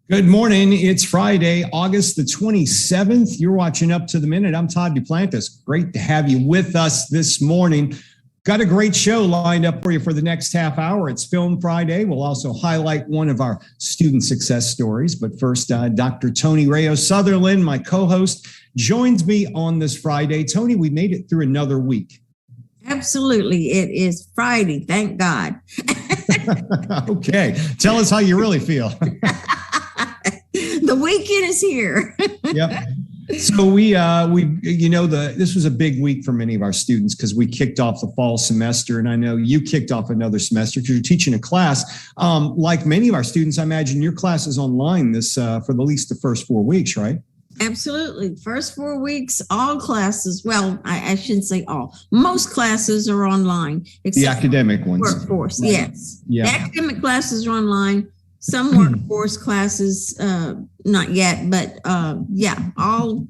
Good morning. It's Friday, August the 27th. You're watching Up to the Minute. I'm Todd Duplantis. Great to have you with us this morning. Got a great show lined up for you for the next half hour. It's Film Friday. We'll also highlight one of our student success stories. But first, Dr. Tony Rayo Sutherland, my co-host, joins me on this Friday. Tony, we made it through another week. Absolutely. It is Friday. Thank God. Okay. Tell us how you really feel. The weekend is here. Yep. So this was a big week for many of our students because we kicked off the fall semester, and I know you kicked off another semester because you're teaching a class. Like many of our students, I imagine your class is online for at least the first 4 weeks, right? Absolutely. First 4 weeks, all classes. Well, I shouldn't say all. Most classes are online. The academic ones. Workforce, right. Yes. Yeah. The academic classes are online. Some workforce classes, not yet, but all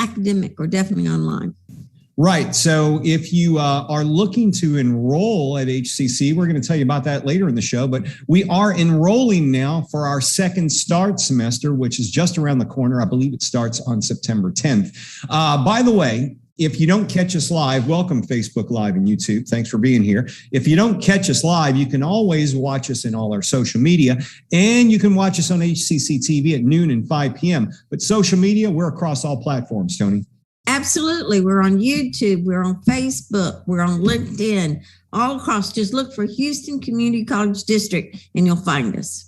academic are definitely online. Right. So if you are looking to enroll at HCC, we're going to tell you about that later in the show, but we are enrolling now for our second start semester, which is just around the corner. I believe it starts on September 10th. By the way, if you don't catch us live, welcome Facebook Live and YouTube. Thanks for being here. If you don't catch us live, you can always watch us in all our social media, and you can watch us on HCCTV at noon and 5 p.m. But social media, we're across all platforms, Tony. Absolutely. We're on YouTube. We're on Facebook. We're on LinkedIn. All across. Just look for Houston Community College District, and you'll find us.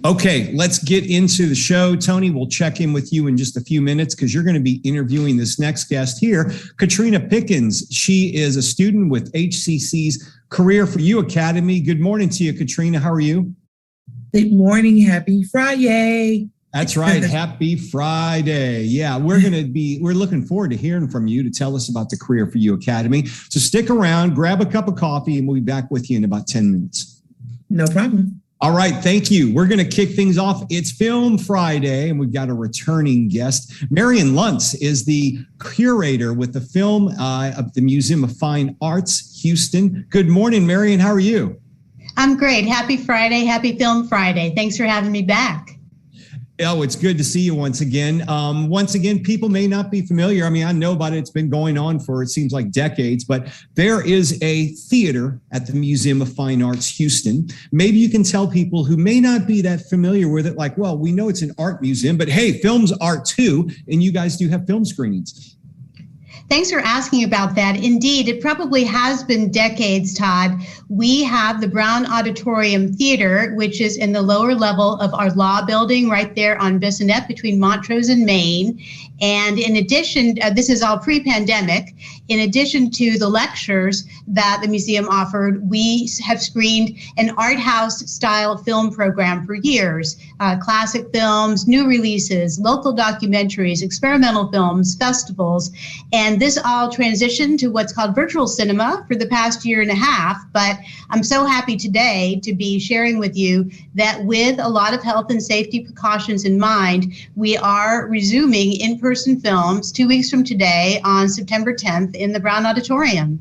Okay, let's get into the show. Tony, we'll check in with you in just a few minutes because you're going to be interviewing this next guest here, Katrina Pickens. She is a student with HCC's Career for You Academy. Good morning to you, Katrina. How are you? Good morning. Happy Friday. That's right. Happy Friday. Yeah, we're looking forward to hearing from you to tell us about the Career for You Academy. So stick around, grab a cup of coffee, and we'll be back with you in about 10 minutes. No problem. All right, thank you. We're going to kick things off. It's Film Friday, and we've got a returning guest. Marion Luntz is the curator with the film of the Museum of Fine Arts, Houston. Good morning, Marion. How are you? I'm great. Happy Friday. Happy Film Friday. Thanks for having me back. Oh, it's good to see you once again. Once again, people may not be familiar. I mean, I know about it. It's been going on for, it seems like decades, but there is a theater at the Museum of Fine Arts, Houston. Maybe you can tell people who may not be that familiar with it, like, well, we know it's an art museum, but hey, film's art too, and you guys do have film screenings. Thanks for asking about that. Indeed, it probably has been decades, Todd. We have the Brown Auditorium Theater, which is in the lower level of our law building right there on Bissonnette between Montrose and Main. And in addition, this is all pre-pandemic. In addition to the lectures that the museum offered, we have screened an art house style film program for years. Classic films, new releases, local documentaries, experimental films, festivals. And this all transitioned to what's called virtual cinema for the past year and a half. But I'm so happy today to be sharing with you that with a lot of health and safety precautions in mind, we are resuming in-person films 2 weeks from today on September 10th in the Brown Auditorium.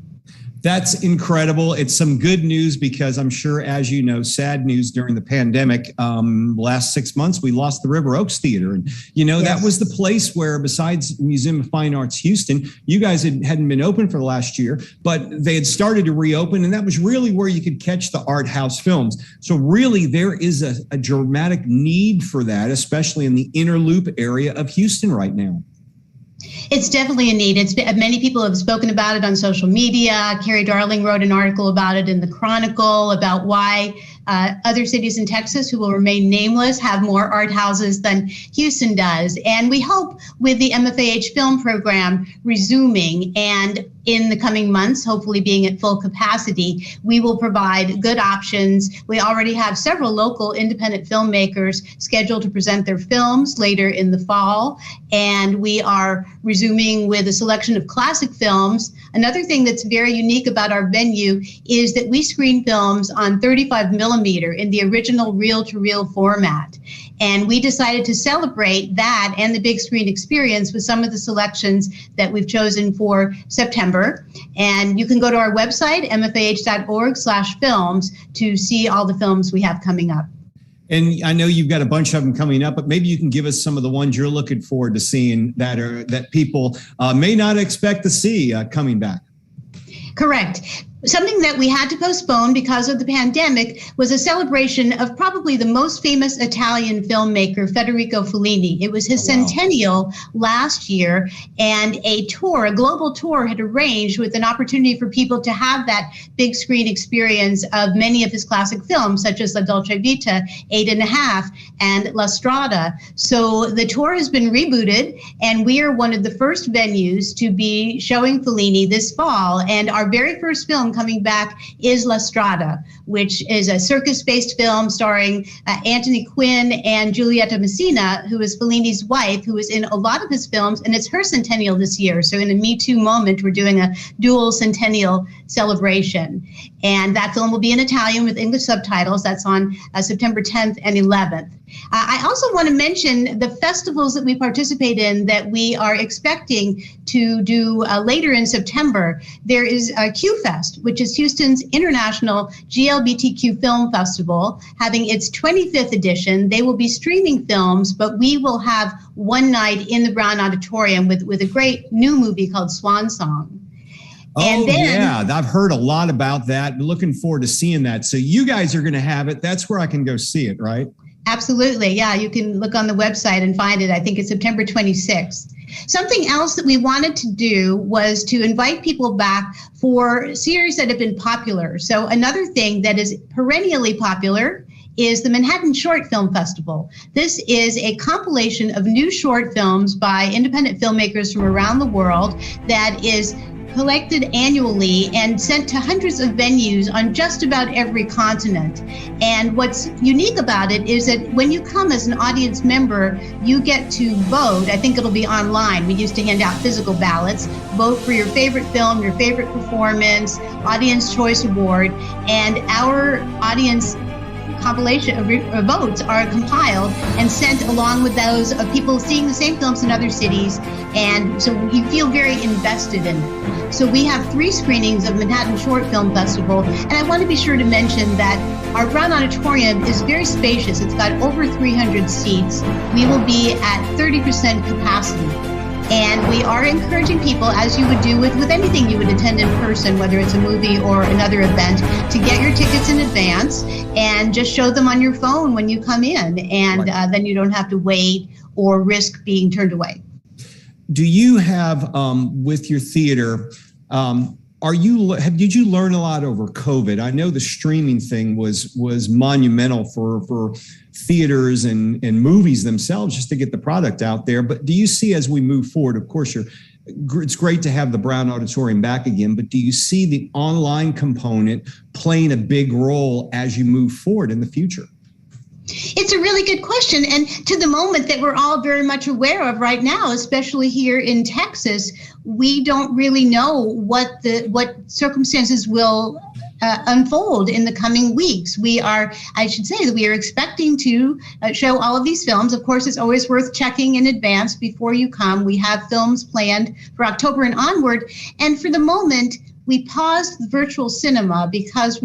That's incredible. It's some good news because I'm sure, as you know, sad news during the pandemic. Last 6 months, we lost the River Oaks Theater. And, yes. That was the place where, besides Museum of Fine Arts Houston, you guys hadn't been open for the last year, but they had started to reopen. And that was really where you could catch the art house films. So really, there is a dramatic need for that, especially in the inner loop area of Houston right now. It's definitely a need. Many people have spoken about it on social media. Carrie Darling wrote an article about it in the Chronicle about why other cities in Texas who will remain nameless have more art houses than Houston does. And we hope with the MFH Film Program resuming and in the coming months, hopefully being at full capacity, we will provide good options. We already have several local independent filmmakers scheduled to present their films later in the fall. And we are resuming with a selection of classic films. Another thing that's very unique about our venue is that we screen films on 35 millimeter in the original reel-to-reel format. And we decided to celebrate that and the big screen experience with some of the selections that we've chosen for September. And you can go to our website, mfh.org/films, to see all the films we have coming up. And I know you've got a bunch of them coming up, but maybe you can give us some of the ones you're looking forward to seeing that people may not expect to see coming back. Correct. Something that we had to postpone because of the pandemic was a celebration of probably the most famous Italian filmmaker, Federico Fellini. It was his centennial last year, and a global tour had arranged with an opportunity for people to have that big screen experience of many of his classic films, such as La Dolce Vita, 8½, and La Strada. So the tour has been rebooted, and we are one of the first venues to be showing Fellini this fall. And our very first film coming back is La Strada, which is a circus-based film starring Anthony Quinn and Giulietta Messina, who is Fellini's wife, who is in a lot of his films, and it's her centennial this year. So in a Me Too moment, we're doing a dual centennial celebration. And that film will be in Italian with English subtitles. That's on September 10th and 11th. I also want to mention the festivals that we participate in that we are expecting to do later in September. There is Q-Fest, which is Houston's International GLBTQ Film Festival, having its 25th edition. They will be streaming films, but we will have one night in the Brown Auditorium with a great new movie called Swan Song. Oh, yeah, I've heard a lot about that. Looking forward to seeing that. So you guys are going to have it. That's where I can go see it, right? Absolutely. Yeah, you can look on the website and find it. I think it's September 26th. Something else that we wanted to do was to invite people back for series that have been popular. So another thing that is perennially popular is the Manhattan Short Film Festival. This is a compilation of new short films by independent filmmakers from around the world that is collected annually and sent to hundreds of venues on just about every continent. And what's unique about it is that when you come as an audience member, you get to vote. I think it'll be online. We used to hand out physical ballots. Vote for your favorite film, your favorite performance, Audience Choice Award, and our audience compilation of votes are compiled and sent along with those of people seeing the same films in other cities, and so you feel very invested in it. So we have 3 screenings of Manhattan Short Film Festival, and I want to be sure to mention that our Brown Auditorium is very spacious. It's got over 300 seats. We will be at 30% capacity. And we are encouraging people, as you would do with anything you would attend in person, whether it's a movie or another event, to get your tickets in advance and just show them on your phone when you come in. And then you don't have to wait or risk being turned away. Do you have, with your theater, did you learn a lot over COVID? I know the streaming thing was monumental for theaters and movies themselves just to get the product out there. But do you see as we move forward, of course, it's great to have the Brown Auditorium back again, but do you see the online component playing a big role as you move forward in the future? It's a really good question. And to the moment that we're all very much aware of right now, especially here in Texas, we don't really know what circumstances will unfold in the coming weeks. I should say that we are expecting to show all of these films. Of course, it's always worth checking in advance before you come. We have films planned for October and onward. And for the moment, we paused virtual cinema because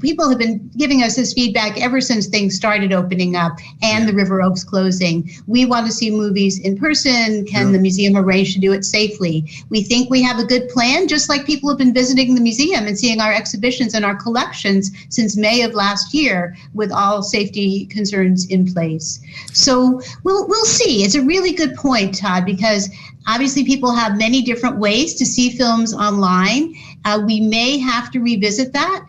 people have been giving us this feedback ever since things started opening up and the River Oaks closing. We want to see movies in person. Can the museum arrange to do it safely? We think we have a good plan, just like people have been visiting the museum and seeing our exhibitions and our collections since May of last year with all safety concerns in place. So we'll see. It's a really good point, Todd, because obviously people have many different ways to see films online. We may have to revisit that.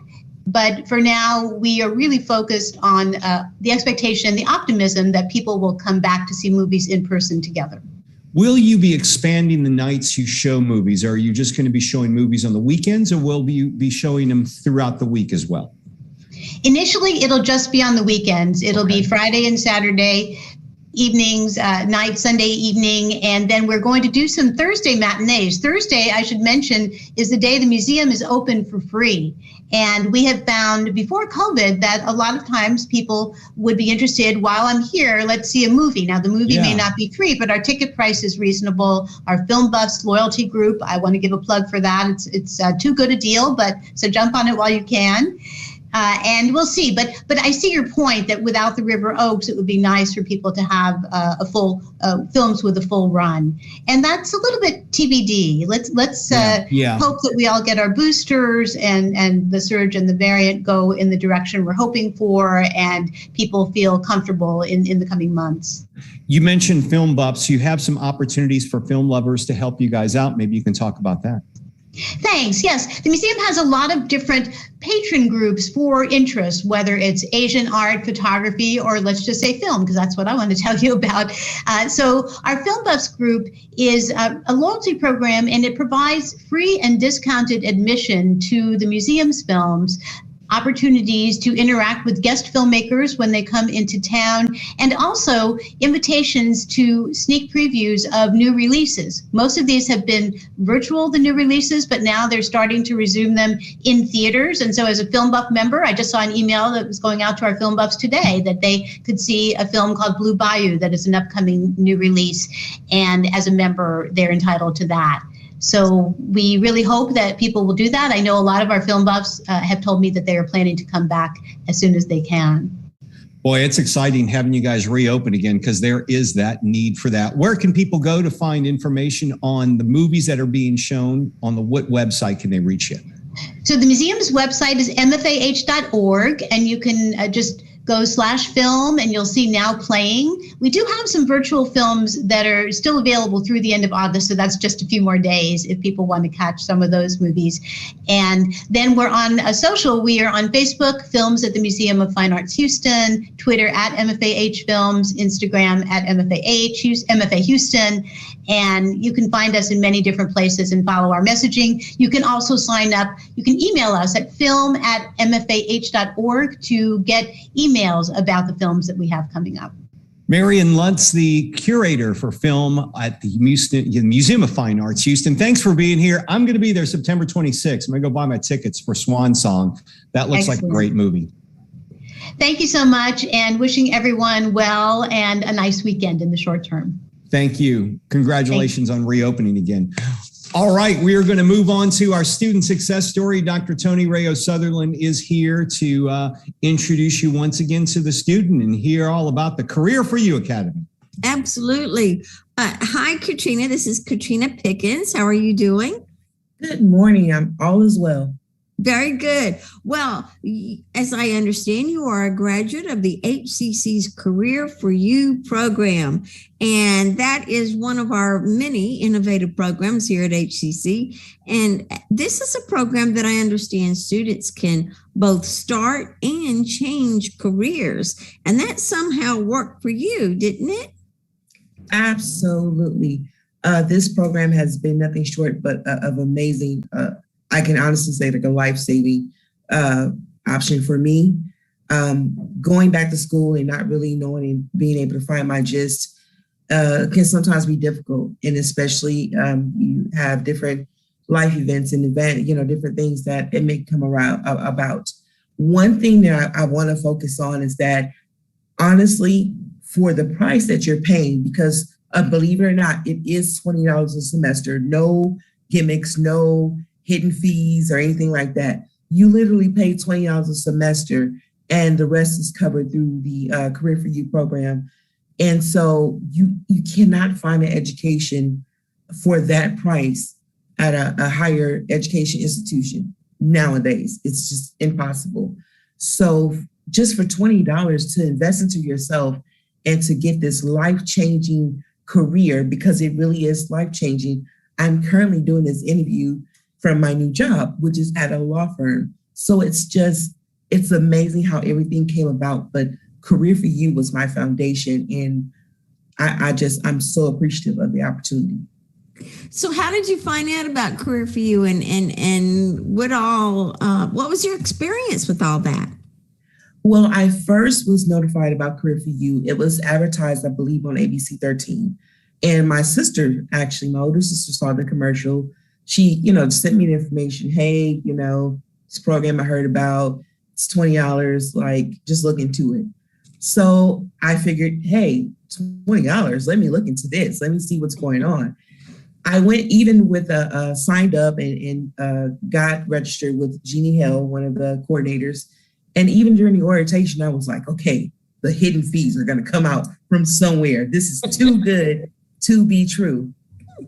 But for now, we are really focused on the expectation, the optimism that people will come back to see movies in person together. Will you be expanding the nights you show movies? Or are you just going to be showing movies on the weekends, or will you be showing them throughout the week as well? Initially, it'll just be on the weekends. It'll be Friday and Saturday evenings, night, Sunday evening, and then we're going to do some Thursday matinees. Thursday, I should mention, is the day the museum is open for free. And we have found before COVID that a lot of times people would be interested, while I'm here, let's see a movie. Now, the movie may not be free, but our ticket price is reasonable. Our Film Buffs loyalty group, I want to give a plug for that. It's too good a deal, but so jump on it while you can. And we'll see, but I see your point that without the River Oaks, it would be nice for people to have a full films with a full run, and that's a little bit TBD. Let's hope that we all get our boosters and the surge and the variant go in the direction we're hoping for, and people feel comfortable in the coming months. You mentioned film buffs. You have some opportunities for film lovers to help you guys out. Maybe you can talk about that. Thanks. Yes, the museum has a lot of different patron groups for interest, whether it's Asian art, photography, or let's just say film, because that's what I want to tell you about. So our Film Buffs group is a loyalty program, and it provides free and discounted admission to the museum's films, opportunities to interact with guest filmmakers when they come into town, and also invitations to sneak previews of new releases. Most of these have been virtual, the new releases, but now they're starting to resume them in theaters. And so as a Film Buff member, I just saw an email that was going out to our Film Buffs today that they could see a film called Blue Bayou that is an upcoming new release. And as a member, they're entitled to that. So we really hope that people will do that. I know a lot of our film buffs have told me that they are planning to come back as soon as they can. Boy, it's exciting having you guys reopen again, because there is that need for that. Where can people go to find information on the movies that are being shown? What website can they reach you? So the museum's website is mfah.org, and you can just go /film and you'll see now playing. We do have some virtual films that are still available through the end of August, so that's just a few more days if people want to catch some of those movies. And then we're on social. We are on Facebook, Films at the Museum of Fine Arts Houston, Twitter at MFAH Films, Instagram at MFA Houston, and you can find us in many different places and follow our messaging. You can also sign up. You can email us at film@mfah.org to get emails about the films that we have coming up. Marion Luntz, the curator for film at the Museum of Fine Arts Houston. Thanks for being here. I'm going to be there September 26th. I'm going to go buy my tickets for Swan Song. That looks like a great movie. Thank you so much, and wishing everyone well and a nice weekend in the short term. Thank you. Congratulations on reopening again. All right, we are going to move on to our student success story. Dr. Tony Rayo Sutherland is here to introduce you once again to the student and hear all about the Career for You Academy. Absolutely. Hi, Katrina. This is Katrina Pickens. How are you doing? Good morning. I'm all is well. Very good. Well, as I understand, you are a graduate of the HCC's Career for You program, and that is one of our many innovative programs here at HCC. And this is a program that I understand students can both start and change careers, and that somehow worked for you, didn't it? Absolutely. This program has been nothing short but of amazing. I can honestly say like a life-saving option for me. Going back to school and not really knowing and being able to find my gist can sometimes be difficult. And especially you have different life events and different things that it may come around about. One thing that I want to focus on is that honestly, for the price that you're paying, because believe it or not, it is $20 a semester, no gimmicks, no hidden fees or anything like that. You literally pay $20 a semester, and the rest is covered through the Career for You program. And so you cannot find an education for that price at a higher education institution nowadays. It's just impossible. So just for $20 to invest into yourself and to get this life-changing career, because it really is life-changing. I'm currently doing this interview from my new job, which is at a law firm. So it's amazing how everything came about. But Career for You was my foundation, and I'm so appreciative of the opportunity. So how did you find out about Career for You, and what was your experience with all that? Well, I first was notified about Career for You. It was advertised, I believe, on ABC 13. And my older sister saw the commercial. She, sent me the information. Hey, this program I heard about, it's $20, like just look into it. So I figured, hey, $20, let me look into this. Let me see what's going on. I went even with signed up and got registered with Jeannie Hill, one of the coordinators. And even during the orientation, I was like, okay, the hidden fees are going to come out from somewhere. This is too good to be true.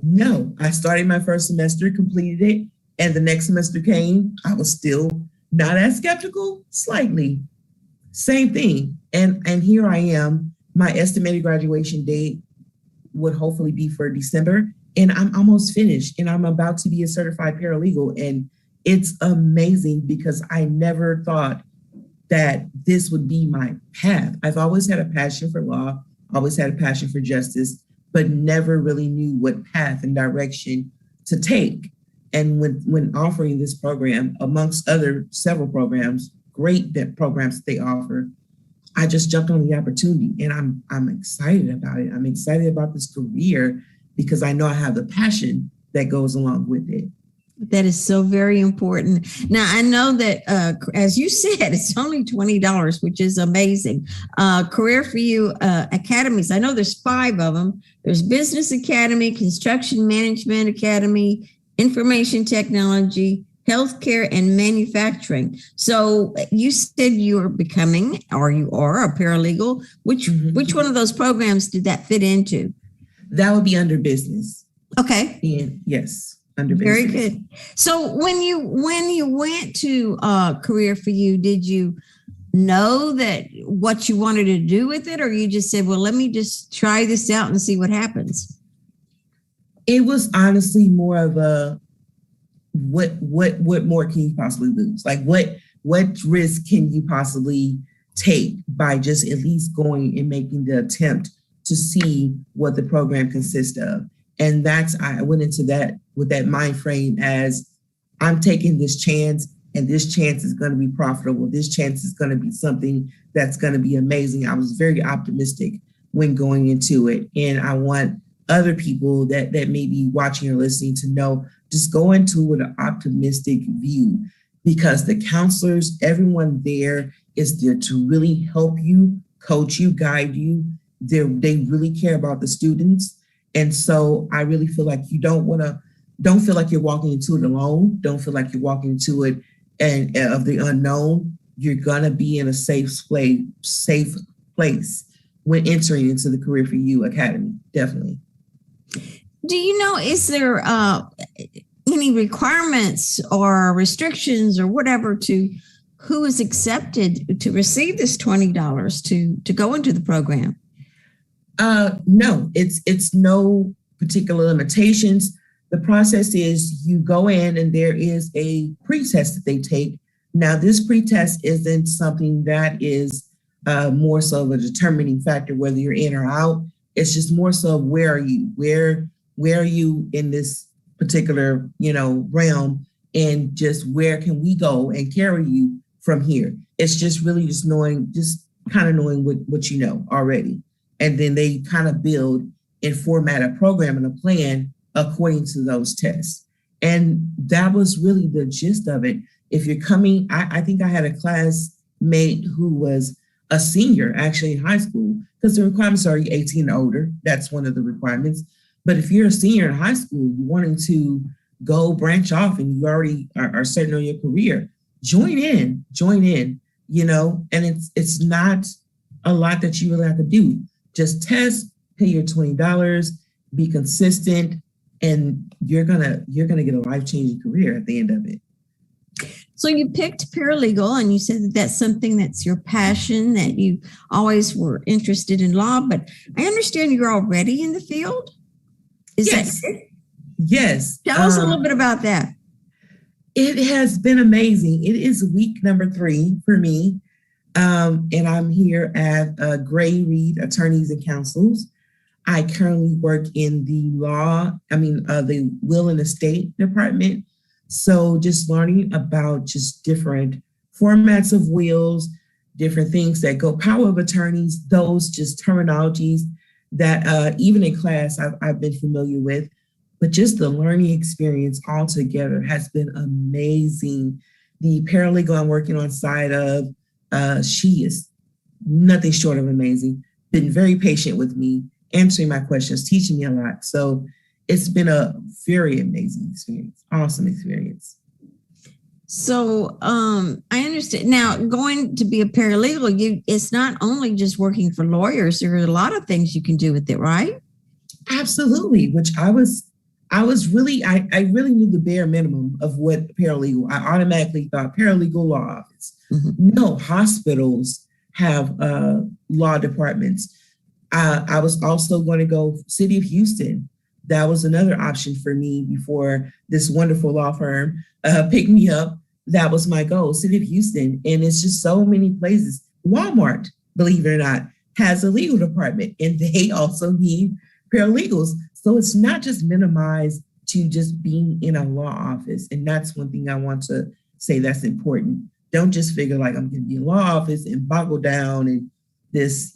No, I started my first semester, completed it, and the next semester came. I was still not as skeptical, slightly. Same thing. And here I am. My estimated graduation date would hopefully be for December, and I'm almost finished, and I'm about to be a certified paralegal. And it's amazing because I never thought that this would be my path. I've always had a passion for law, always had a passion for justice, but never really knew what path and direction to take. And when offering this program, amongst other several programs, great programs that they offer, I just jumped on the opportunity, and I'm excited about it. I'm excited about this career because I know I have the passion that goes along with it. That is so very important. Now, I know that, as you said, it's only $20, which is amazing. Career for You academies. I know there's 5 of them. There's Business Academy, Construction Management Academy, Information Technology, Healthcare, and Manufacturing. So you said you're becoming, or you are, a paralegal. Which one of those programs did that fit into? That would be under business. Okay. And yes. Under business. Very good. So when you went to Career for You, did you know that what you wanted to do with it, or you just said, well, let me just try this out and see what happens? It was honestly more of a what more can you possibly lose? Like what risk can you possibly take by just at least going and making the attempt to see what the program consists of? And I went into that with that mind frame as I'm taking this chance, and this chance is going to be profitable. This chance is going to be something that's going to be amazing. I was very optimistic when going into it. And I want other people that may be watching or listening to know, just go into it with an optimistic view, because the counselors, everyone there is there to really help you, coach you, guide you. They really care about the students. And so I really feel like you don't feel like you're walking into it alone. Don't feel like you're walking into it and of the unknown. You're gonna be in a safe place when entering into the Career for You Academy. Definitely. Do you know, is there any requirements or restrictions or whatever to who is accepted to receive this $20 to go into the program? No, it's no particular limitations. The process is you go in and there is a pretest that they take. Now, this pretest isn't something that is more so of a determining factor whether you're in or out. It's just more so where are you? Where are you in this particular, realm, and just where can we go and carry you from here? It's just really just kind of knowing what you know already. And then they kind of build and format a program and a plan according to those tests. And that was really the gist of it. If you're coming, I think I had a classmate who was a senior actually in high school, because the requirements are 18 and older. That's one of the requirements. But if you're a senior in high school, you're wanting to go branch off and you already are certain on your career, join in, and it's not a lot that you really have to do. Just test, pay your $20, be consistent, and you're gonna get a life-changing career at the end of it. So you picked paralegal, and you said that that's something that's your passion, that you always were interested in law, but I understand you're already in the field? Yes. Yes. Tell us a little bit about that. It has been amazing. It is week number 3 for me. And I'm here at Gray Reed Attorneys and Counsels. I currently work in the the will and estate department. So just learning about just different formats of wills, different things that go, power of attorneys, those just terminologies that even in class I've been familiar with, but just the learning experience altogether has been amazing. The paralegal I'm working on side of, she is nothing short of amazing, been very patient with me, answering my questions, teaching me a lot. So it's been a very amazing experience, awesome experience. So I understand now. Going to be a paralegal, it's not only just working for lawyers. There are a lot of things you can do with it, right? Absolutely. Which I really knew the bare minimum of what paralegal. I automatically thought paralegal law office. Mm-hmm. No, hospitals have law departments. I was also going to go City of Houston. That was another option for me before this wonderful law firm picked me up. That was my goal, City of Houston. And it's just so many places. Walmart, believe it or not, has a legal department, and they also need paralegals. So it's not just minimized to just being in a law office. And that's one thing I want to say that's important. Don't just figure like I'm going to be in a law office and boggle down and this,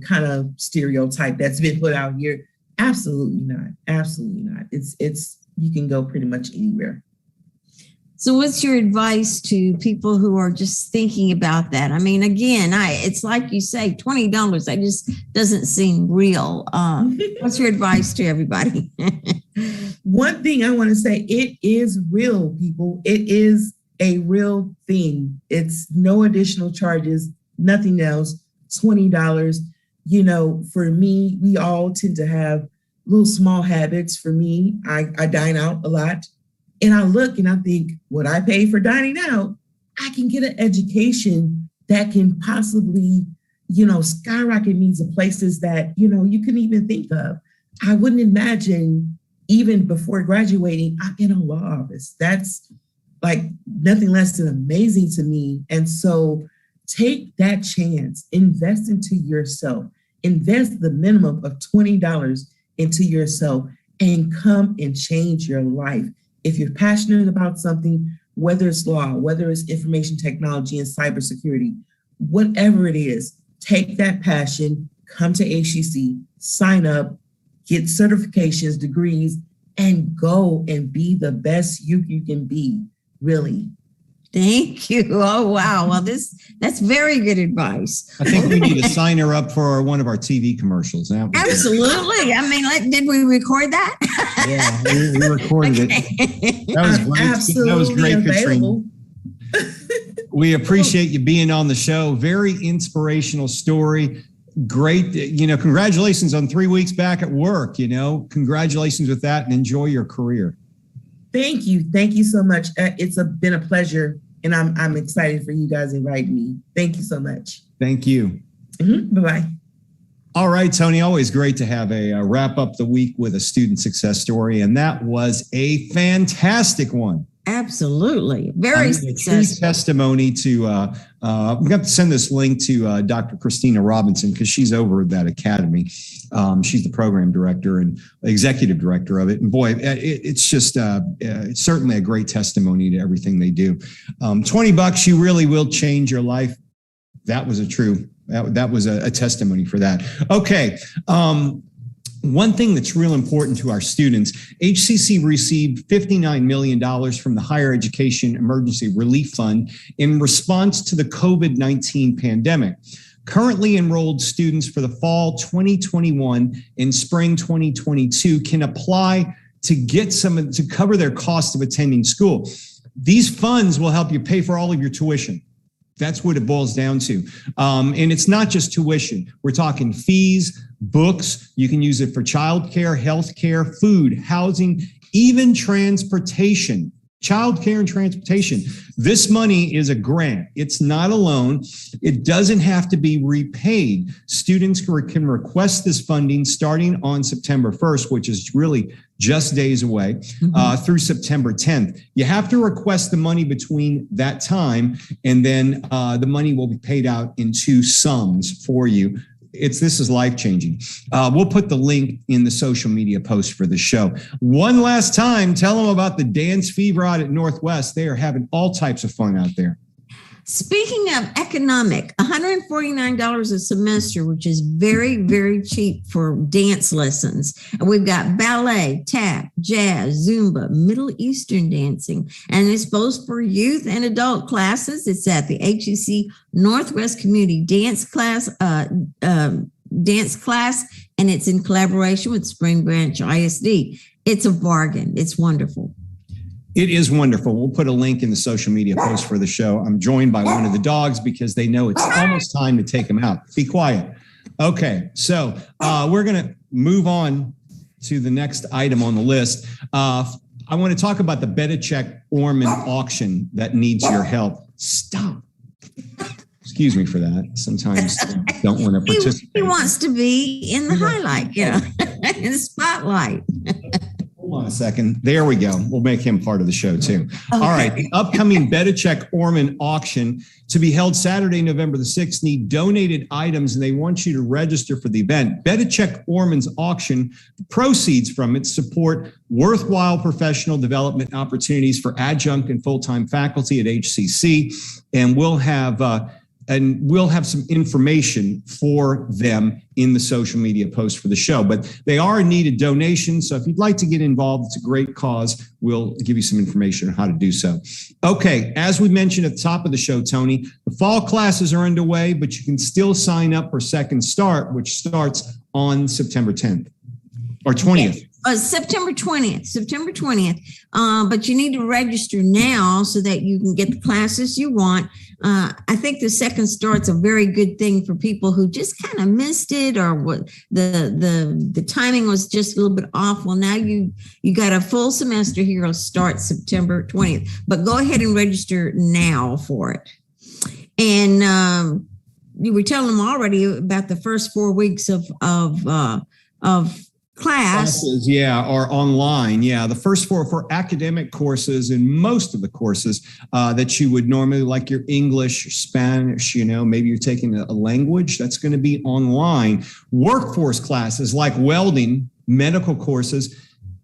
kind of stereotype that's been put out here. Absolutely not. Absolutely not. It's you can go pretty much anywhere. So what's your advice to people who are just thinking about that? I mean, again, it's like you say, $20, that just doesn't seem real. What's your advice to everybody? One thing I want to say, it is real, people. It is a real thing. It's no additional charges, nothing else, $20. For me, we all tend to have little small habits. For me, I dine out a lot. And I look and I think, what I pay for dining out, I can get an education that can possibly, skyrocket me to places that, you couldn't even think of. I wouldn't imagine even before graduating, I'm in a law office. That's like nothing less than amazing to me. And so take that chance, invest into yourself, invest the minimum of $20 into yourself and come and change your life. If you're passionate about something, whether it's law, whether it's information technology and cybersecurity, whatever it is, take that passion, come to HCC, sign up, get certifications, degrees, and go and be the best you can be, really. Thank you. Oh, wow. Well, that's very good advice. I think we need to sign her up for one of our TV commercials. Absolutely. I mean, did we record that? Yeah, we recorded it. That was great. Absolutely. That was great, available. Katrina. We appreciate you being on the show. Very inspirational story. Great. Congratulations on 3 weeks back at work. Congratulations with that and enjoy your career. Thank you. Thank you so much. It's been a pleasure, and I'm excited for you guys inviting me. Thank you so much. Thank you. Mm-hmm. Bye-bye. All right, Tony, always great to have a wrap up the week with a student success story, and that was a fantastic one. Absolutely. Very successful. Testimony to, I'm going to send this link to Dr. Christina Robinson because she's over at that academy. She's the program director and executive director of it. And boy, it's just it's certainly a great testimony to everything they do. $20, you really will change your life. That was that was a testimony for that. Okay. One thing that's real important to our students, HCC received $59 million from the Higher Education Emergency Relief Fund in response to the COVID-19 pandemic. Currently enrolled students for the fall 2021 and spring 2022 can apply to get to cover their cost of attending school. These funds will help you pay for all of your tuition. That's what it boils down to. And it's not just tuition. We're talking fees, books. You can use it for childcare, healthcare, food, housing, even transportation. Childcare and transportation. This money is a grant. It's not a loan. It doesn't have to be repaid. Students can request this funding starting on September 1st, which is really just days away, through September 10th. You have to request the money between that time, and then the money will be paid out in two sums for you. This is life-changing. We'll put the link in the social media post for the show. One last time, tell them about the Dance Fever out at Northwest. They are having all types of fun out there. Speaking of economic, $149 a semester, which is very, very cheap for dance lessons. And we've got ballet, tap, jazz, Zumba, Middle Eastern dancing. And it's both for youth and adult classes. It's at the HCC Northwest Community Dance Class, and it's in collaboration with Spring Branch ISD. It's a bargain. It's wonderful. It is wonderful. We'll put a link in the social media post for the show. I'm joined by one of the dogs because they know it's almost time to take them out. Be quiet. Okay, so we're going to move on to the next item on the list. I want to talk about the Bedichek Orman auction that needs your help. Stop. Excuse me for that. Sometimes I don't want to participate. He wants to be in the highlight, in the spotlight. Hold on a second. There we go. We'll make him part of the show too. Okay. All right. The upcoming Bedichek Orman auction to be held Saturday, November the 6th, need donated items, and they want you to register for the event. Bedichek Orman's auction, proceeds from it support worthwhile professional development opportunities for adjunct and full-time faculty at HCC, and we'll have some information for them in the social media post for the show. But they are a needed donation, so if you'd like to get involved, it's a great cause. We'll give you some information on how to do so. Okay, as we mentioned at the top of the show, Tony, the fall classes are underway, but you can still sign up for Second Start, which starts on September 10th or 20th. September 20th. But you need to register now so that you can get the classes you want. I think the Second Start's a very good thing for people who just kind of missed it, or what the timing was just a little bit off. Well, now you got a full semester here. It'll start September 20th, but go ahead and register now for it. And you were telling them already about the first 4 weeks of classes, are online. The first four for academic courses, and most of the courses that you would normally, like your English, Spanish, maybe you're taking a language, that's going to be online. Workforce classes like welding, medical courses,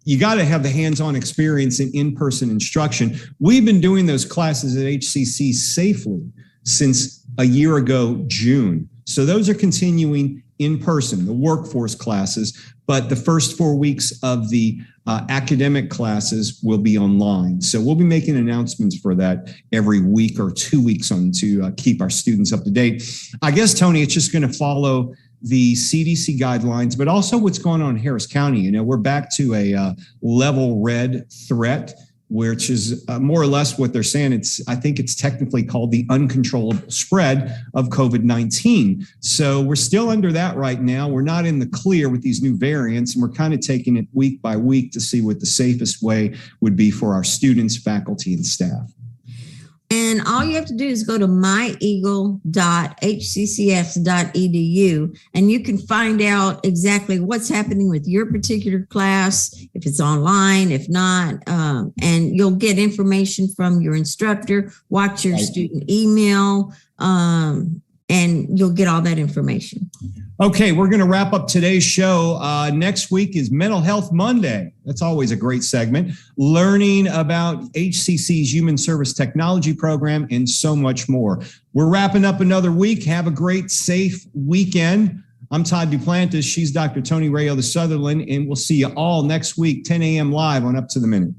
you got to have the hands-on experience in in-person instruction. We've been doing those classes at HCC safely since a year ago, June. So those are continuing in person, the workforce classes, but the first 4 weeks of the academic classes will be online. So we'll be making announcements for that every week or 2 weeks to keep our students up to date. I guess, Tony, it's just going to follow the CDC guidelines, but also what's going on in Harris County. We're back to a level red threat, which is more or less what they're saying. I think it's technically called the uncontrollable spread of COVID-19. So we're still under that right now. We're not in the clear with these new variants, and we're kind of taking it week by week to see what the safest way would be for our students, faculty, and staff. And all you have to do is go to myeagle.hccs.edu, and you can find out exactly what's happening with your particular class, if it's online, if not, and you'll get information from your instructor, watch your student email, and you'll get all that information. Okay, we're going to wrap up today's show. Next week is Mental Health Monday. That's always a great segment. Learning about HCC's Human Service Technology Program and so much more. We're wrapping up another week. Have a great, safe weekend. I'm Todd Duplantis. She's Dr. Tony Rayo, the Sutherland, and we'll see you all next week, 10 a.m. live on Up to the Minute.